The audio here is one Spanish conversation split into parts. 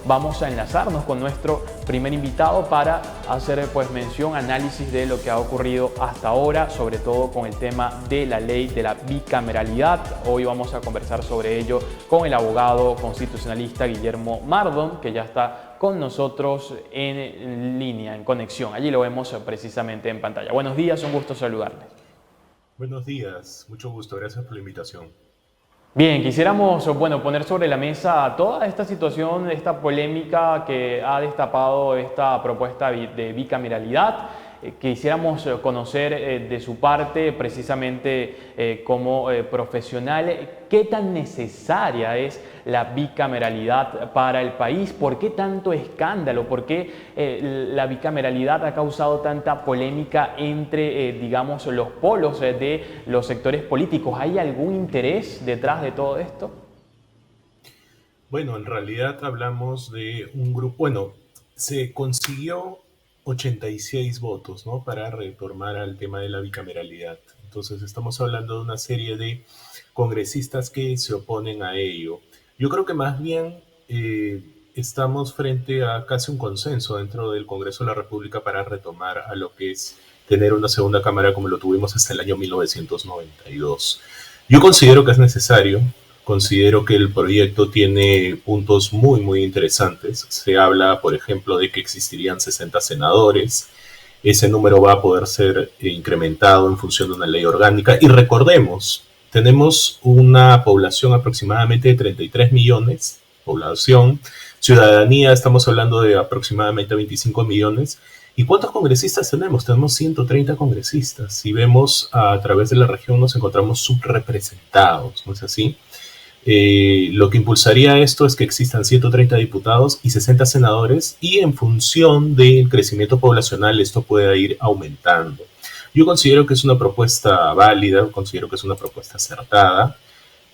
vamos a enlazarnos con nuestro primer invitado para hacer pues mención, análisis de lo que ha ocurrido hasta ahora, sobre todo con el tema de la ley de la bicameralidad. Hoy vamos a conversar sobre ello con el abogado constitucionalista Guillermo Mardon, que ya está con nosotros en línea, en conexión. Allí lo vemos precisamente en pantalla. Buenos días, un gusto saludarle. Buenos días, mucho gusto, gracias por la invitación. Bien, quisiéramos, bueno, poner sobre la mesa toda esta situación, esta polémica que ha destapado esta propuesta de bicameralidad. Quisiéramos conocer de su parte, precisamente como profesional, qué tan necesaria es la bicameralidad para el país, por qué tanto escándalo, por qué la bicameralidad ha causado tanta polémica entre, digamos, los polos de los sectores políticos. ¿Hay algún interés detrás de todo esto? Bueno, en realidad hablamos de un grupo, bueno, se consiguió 86 votos, ¿no? Para retornar al tema de la bicameralidad. Entonces estamos hablando de una serie de congresistas que se oponen a ello. Yo creo que más bien estamos frente a casi un consenso dentro del Congreso de la República para retomar a lo que es tener una segunda cámara como lo tuvimos hasta el año 1992. Yo considero que es necesario. Considero que el proyecto tiene puntos muy interesantes. Se habla, por ejemplo, de que existirían 60 senadores. Ese número va a poder ser incrementado en función de una ley orgánica. Y recordemos, tenemos una población aproximadamente de 33 millones, población, ciudadanía, estamos hablando de aproximadamente 25 millones. ¿Y cuántos congresistas tenemos? Tenemos 130 congresistas. Si vemos a través de la región nos encontramos subrepresentados, ¿no es así? Lo que impulsaría esto es que existan 130 diputados y 60 senadores y en función del crecimiento poblacional esto pueda ir aumentando. Yo considero que es una propuesta válida, considero que es una propuesta acertada,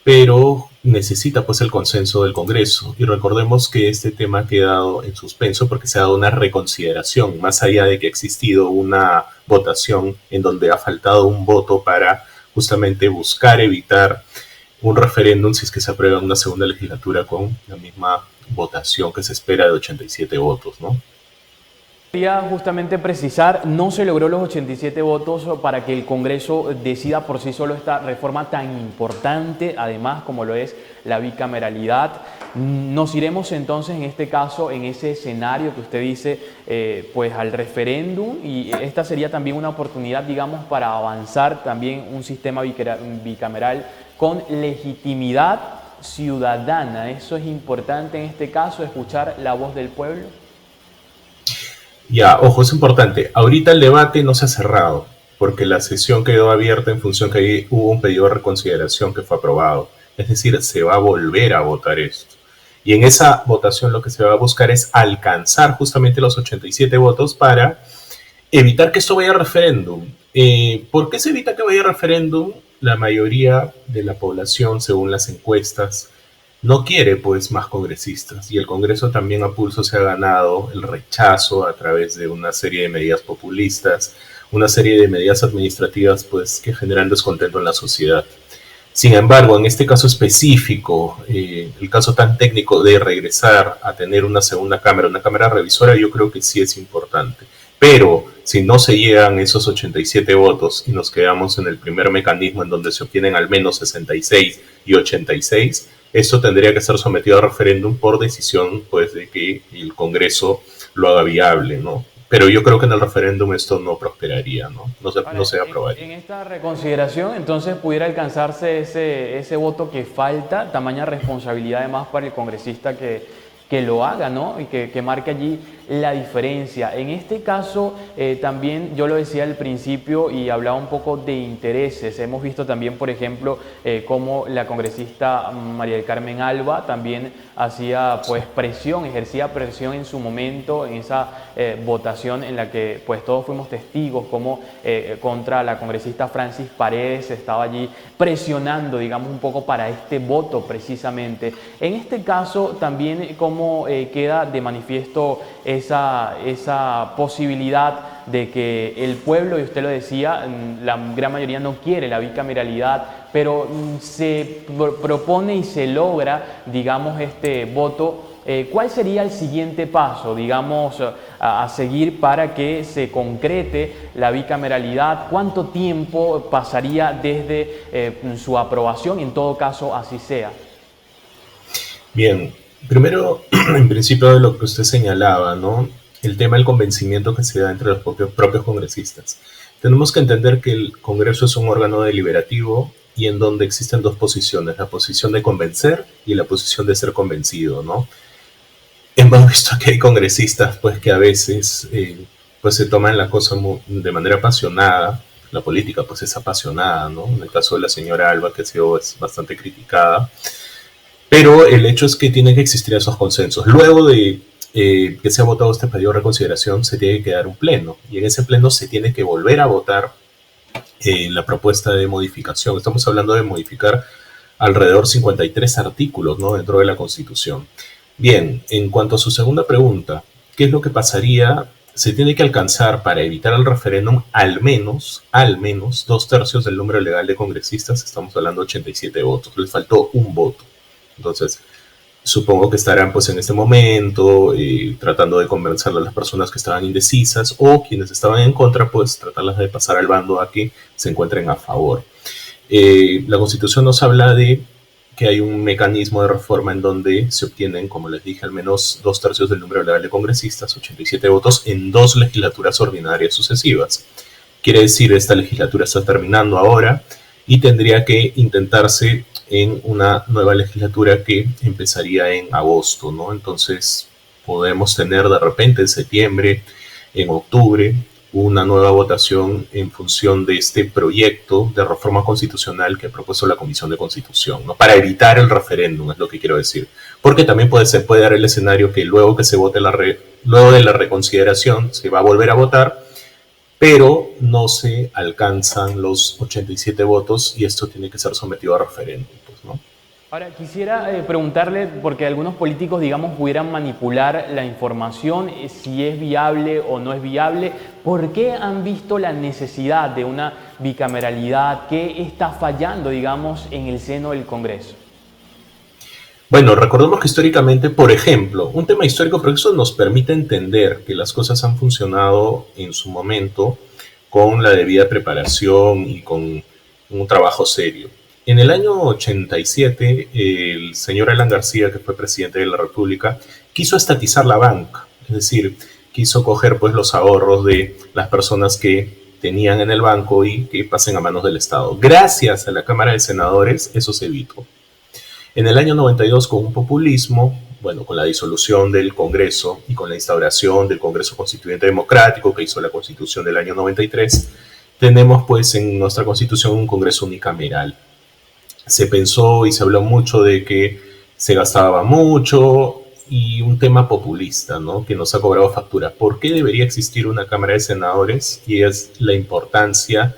pero necesita pues el consenso del Congreso. Y recordemos que este tema ha quedado en suspenso porque se ha dado una reconsideración, más allá de que ha existido una votación en donde ha faltado un voto para justamente buscar evitar un referéndum si es que se aprueba una segunda legislatura con la misma votación que se espera de 87 votos, ¿no? Quería justamente precisar, no se logró los 87 votos para que el Congreso decida por sí solo esta reforma tan importante, además como lo es la bicameralidad. Nos iremos entonces en este caso, en ese escenario que usted dice, pues al referéndum, y esta sería también una oportunidad, digamos, para avanzar también un sistema bicameral con legitimidad ciudadana. Eso es importante en este caso, escuchar la voz del pueblo. Ya, ojo, es importante. Ahorita el debate no se ha cerrado, porque la sesión quedó abierta en función que ahí hubo un pedido de reconsideración que fue aprobado. Es decir, se va a volver a votar esto. Y en esa votación lo que se va a buscar es alcanzar justamente los 87 votos para evitar que esto vaya a referéndum. ¿Por qué se evita que vaya a referéndum? La mayoría de la población, según las encuestas, no quiere pues más congresistas y el Congreso también a pulso se ha ganado el rechazo a través de una serie de medidas populistas, una serie de medidas administrativas pues que generan descontento en la sociedad. Sin embargo, en este caso específico, el caso tan técnico de regresar a tener una segunda cámara, una cámara revisora, yo creo que sí es importante. Pero si no se llegan esos 87 votos y nos quedamos en el primer mecanismo en donde se obtienen al menos 66 y 86, esto tendría que ser sometido a referéndum por decisión pues, de que el Congreso lo haga viable, ¿no? Pero yo creo que en el referéndum esto no prosperaría, ¿no? No Ahora, se aprobaría. en esta reconsideración, entonces pudiera alcanzarse ese voto que falta, tamaña responsabilidad además para el congresista que lo haga, ¿no? Y que marque allí la diferencia. En este caso, también yo lo decía al principio y hablaba un poco de intereses. Hemos visto también, por ejemplo, cómo la congresista María del Carmen Alba también hacía pues presión, ejercía presión en su momento, en esa votación en la que pues todos fuimos testigos, como contra la congresista Francis Paredes estaba allí presionando, digamos, un poco para este voto precisamente. En este caso, también cómo queda de manifiesto esa posibilidad de que el pueblo, y usted lo decía, la gran mayoría no quiere la bicameralidad, pero se propone y se logra, digamos, este voto ¿cuál sería el siguiente paso, digamos, a seguir para que se concrete la bicameralidad? ¿Cuánto tiempo pasaría desde su aprobación? En todo caso, así sea. Bien, primero, en principio de lo que usted señalaba, ¿no? El tema del convencimiento que se da entre los propios congresistas. Tenemos que entender que el Congreso es un órgano deliberativo y en donde existen dos posiciones, la posición de convencer y la posición de ser convencido, ¿no? Hemos visto que hay congresistas pues que a veces pues se toman la cosa de manera apasionada, la política pues es apasionada, ¿no? En el caso de la señora Alba, que ha sido es bastante criticada, pero el hecho es que tienen que existir esos consensos. Luego de que se ha votado este pedido de reconsideración, se tiene que dar un pleno, y en ese pleno se tiene que volver a votar la propuesta de modificación. Estamos hablando de modificar alrededor 53 artículos, ¿no?, dentro de la Constitución. Bien, en cuanto a su segunda pregunta, ¿qué es lo que pasaría? Se tiene que alcanzar para evitar el referéndum al menos 2/3 del número legal de congresistas. Estamos hablando de 87 votos, les faltó un voto. Entonces, supongo que estarán pues en este momento tratando de convencer a las personas que estaban indecisas, o quienes estaban en contra, pues tratarlas de pasar al bando a que se encuentren a favor. La Constitución nos habla de que hay un mecanismo de reforma en donde se obtienen, como les dije, al menos 2/3 del número legal de congresistas, 87 votos, en 2 legislaturas ordinarias sucesivas. Quiere decir, esta legislatura está terminando ahora y tendría que intentarse en una nueva legislatura que empezaría en agosto, ¿no? Entonces podemos tener de repente en septiembre, en octubre, una nueva votación en función de este proyecto de reforma constitucional que ha propuesto la Comisión de Constitución, ¿no? Para evitar el referéndum, es lo que quiero decir. Porque también se puede dar el escenario que luego que se vote luego de la reconsideración se va a volver a votar, pero no se alcanzan los 87 votos y esto tiene que ser sometido a referéndum, pues, ¿no? Ahora, quisiera preguntarle, porque algunos políticos, digamos, pudieran manipular la información, si es viable o no es viable. ¿Por qué han visto la necesidad de una bicameralidad? ¿Qué está fallando, digamos, en el seno del Congreso? Bueno, recordemos que históricamente, por ejemplo, un tema histórico, pero eso nos permite entender que las cosas han funcionado en su momento con la debida preparación y con un trabajo serio. En el año 87, el señor Alan García, que fue presidente de la República, quiso estatizar la banca, es decir, quiso coger pues los ahorros de las personas que tenían en el banco y que pasen a manos del Estado. Gracias a la Cámara de Senadores, eso se evitó. En el año 92, con un populismo, bueno, con la disolución del Congreso y con la instauración del Congreso Constituyente Democrático que hizo la Constitución del año 93, tenemos pues en nuestra Constitución un Congreso unicameral. Se pensó y se habló mucho de que se gastaba mucho y un tema populista, ¿no?, que nos ha cobrado factura. ¿Por qué debería existir una Cámara de Senadores? Y es la importancia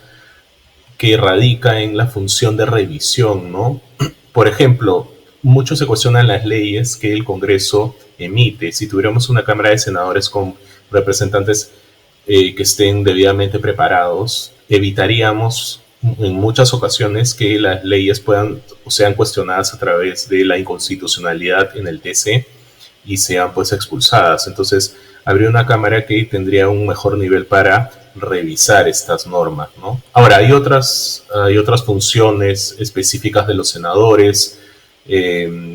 que radica en la función de revisión, ¿no? Por ejemplo, mucho se cuestionan las leyes que el Congreso emite. Si tuviéramos una Cámara de Senadores con representantes que estén debidamente preparados, evitaríamos en muchas ocasiones que las leyes puedan o sean cuestionadas a través de la inconstitucionalidad en el TC y sean pues expulsadas. Entonces, habría una Cámara que tendría un mejor nivel para revisar estas normas, ¿no? Ahora, hay otras funciones específicas de los senadores,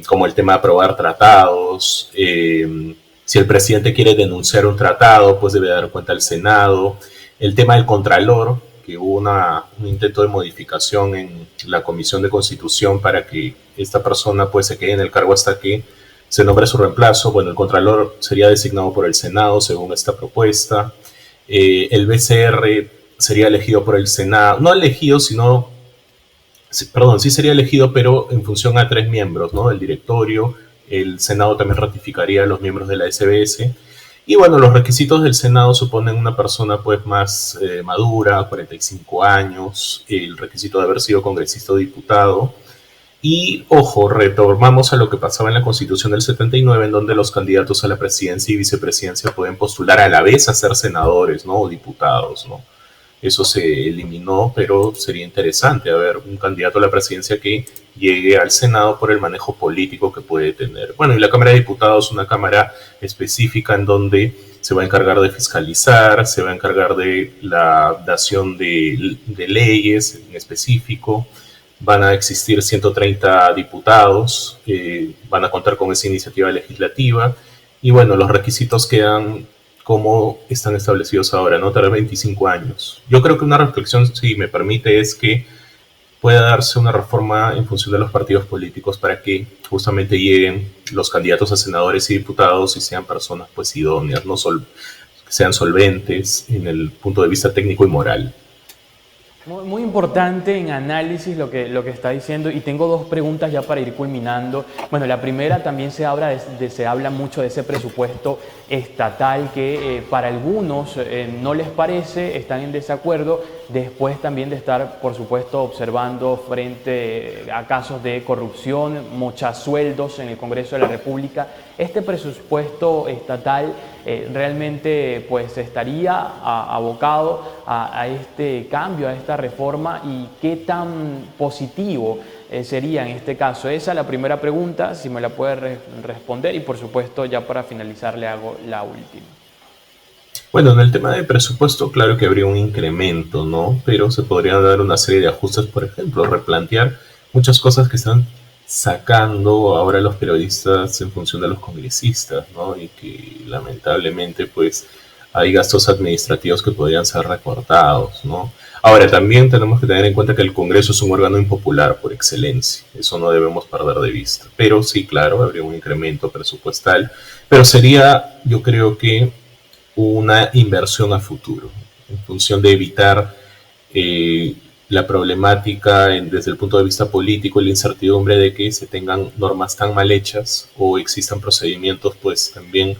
como el tema de aprobar tratados. Si el presidente quiere denunciar un tratado, pues debe dar cuenta al Senado. El tema del contralor, que hubo un intento de modificación en la Comisión de Constitución para que esta persona pues se quede en el cargo hasta que se nombre su reemplazo. Bueno, el contralor sería designado por el Senado según esta propuesta. El BCR sería elegido por el Senado, no elegido, sino, perdón, sí sería elegido, pero en función a 3 miembros, ¿no?, del directorio. El Senado también ratificaría a los miembros de la SBS. Y bueno, los requisitos del Senado suponen una persona pues más madura, 45 años, el requisito de haber sido congresista o diputado. Y, ojo, retomamos a lo que pasaba en la Constitución del 79, en donde los candidatos a la presidencia y vicepresidencia pueden postular a la vez a ser senadores, ¿no?, o diputados, ¿no? Eso se eliminó, pero sería interesante haber un candidato a la presidencia que llegue al Senado por el manejo político que puede tener. Bueno, y la Cámara de Diputados es una cámara específica en donde se va a encargar de fiscalizar, se va a encargar de la dación de leyes en específico. Van a existir 130 diputados, van a contar con esa iniciativa legislativa y bueno, los requisitos quedan como están establecidos ahora, ¿no? Tardar 25 años. Yo creo que una reflexión, si me permite, es que pueda darse una reforma en función de los partidos políticos para que justamente lleguen los candidatos a senadores y diputados y sean personas pues idóneas, no que sean solventes en el punto de vista técnico y moral. Muy importante en análisis lo que está diciendo, y tengo dos preguntas ya para ir culminando. Bueno, la primera, también se habla mucho de ese presupuesto estatal que para algunos no les parece, están en desacuerdo, después también de estar, por supuesto, observando frente a casos de corrupción, mochasueldos en el Congreso de la República. Este presupuesto estatal realmente pues estaría abocado a este cambio, a esta reforma, y qué tan positivo sería en este caso. Esa es la primera pregunta, si me la puede responder, y por supuesto ya para finalizar le hago la última. Bueno, en el tema de presupuesto, claro que habría un incremento, ¿no? Pero se podrían dar una serie de ajustes, por ejemplo, replantear muchas cosas que están sacando ahora los periodistas en función de los congresistas, ¿no? Y que lamentablemente, pues, hay gastos administrativos que podrían ser recortados, ¿no? Ahora, también tenemos que tener en cuenta que el Congreso es un órgano impopular por excelencia, eso no debemos perder de vista. Pero sí, claro, habría un incremento presupuestal, pero sería, yo creo que una inversión a futuro, en función de evitar eh, la problemática desde el punto de vista político, la incertidumbre de que se tengan normas tan mal hechas o existan procedimientos pues también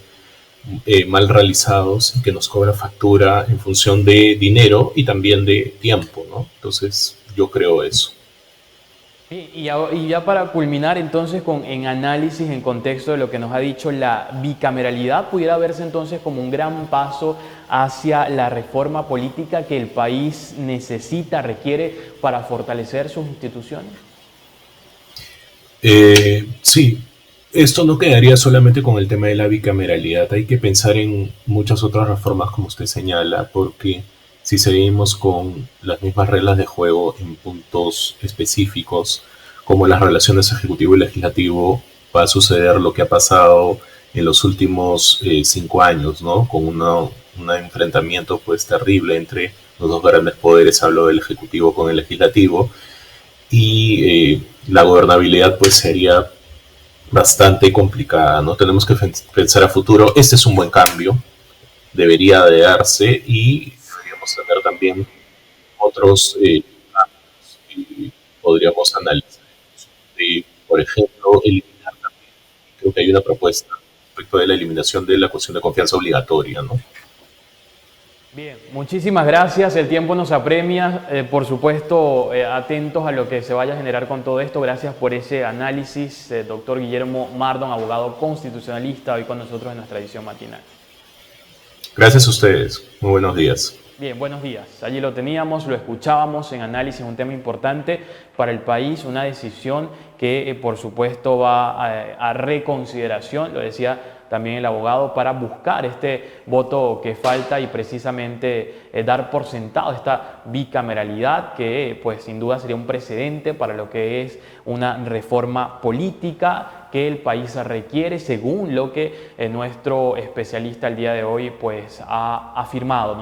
mal realizados y que nos cobra factura en función de dinero y también de tiempo, ¿no? Entonces yo creo eso. Y ya para culminar entonces en análisis, en contexto de lo que nos ha dicho, la bicameralidad pudiera verse entonces como un gran paso hacia la reforma política que el país necesita, requiere para fortalecer sus instituciones. Sí, esto no quedaría solamente con el tema de la bicameralidad, hay que pensar en muchas otras reformas como usted señala, porque si seguimos con las mismas reglas de juego en puntos específicos, como las relaciones ejecutivo y legislativo, va a suceder lo que ha pasado en los últimos 5 años, ¿no? Con un enfrentamiento pues terrible entre los dos grandes poderes, hablo del ejecutivo con el legislativo, y la gobernabilidad pues sería bastante complicada, ¿no? Tenemos que pensar a futuro. Este es un buen cambio, debería de darse y deberíamos tener también otros cambios que podríamos analizar. Por ejemplo, eliminar también, creo que hay una propuesta respecto de la eliminación de la cuestión de confianza obligatoria, ¿no? Bien, muchísimas gracias. El tiempo nos apremia. Por supuesto, atentos a lo que se vaya a generar con todo esto. Gracias por ese análisis, doctor Guillermo Mardon, abogado constitucionalista, hoy con nosotros en nuestra edición matinal. Gracias a ustedes. Muy buenos días. Bien, buenos días. Allí lo teníamos, lo escuchábamos en análisis, un tema importante para el país, una decisión que por supuesto va a reconsideración, lo decía también el abogado, para buscar este voto que falta y precisamente dar por sentado esta bicameralidad que pues sin duda sería un precedente para lo que es una reforma política que el país requiere según lo que nuestro especialista el día de hoy pues ha afirmado, ¿no?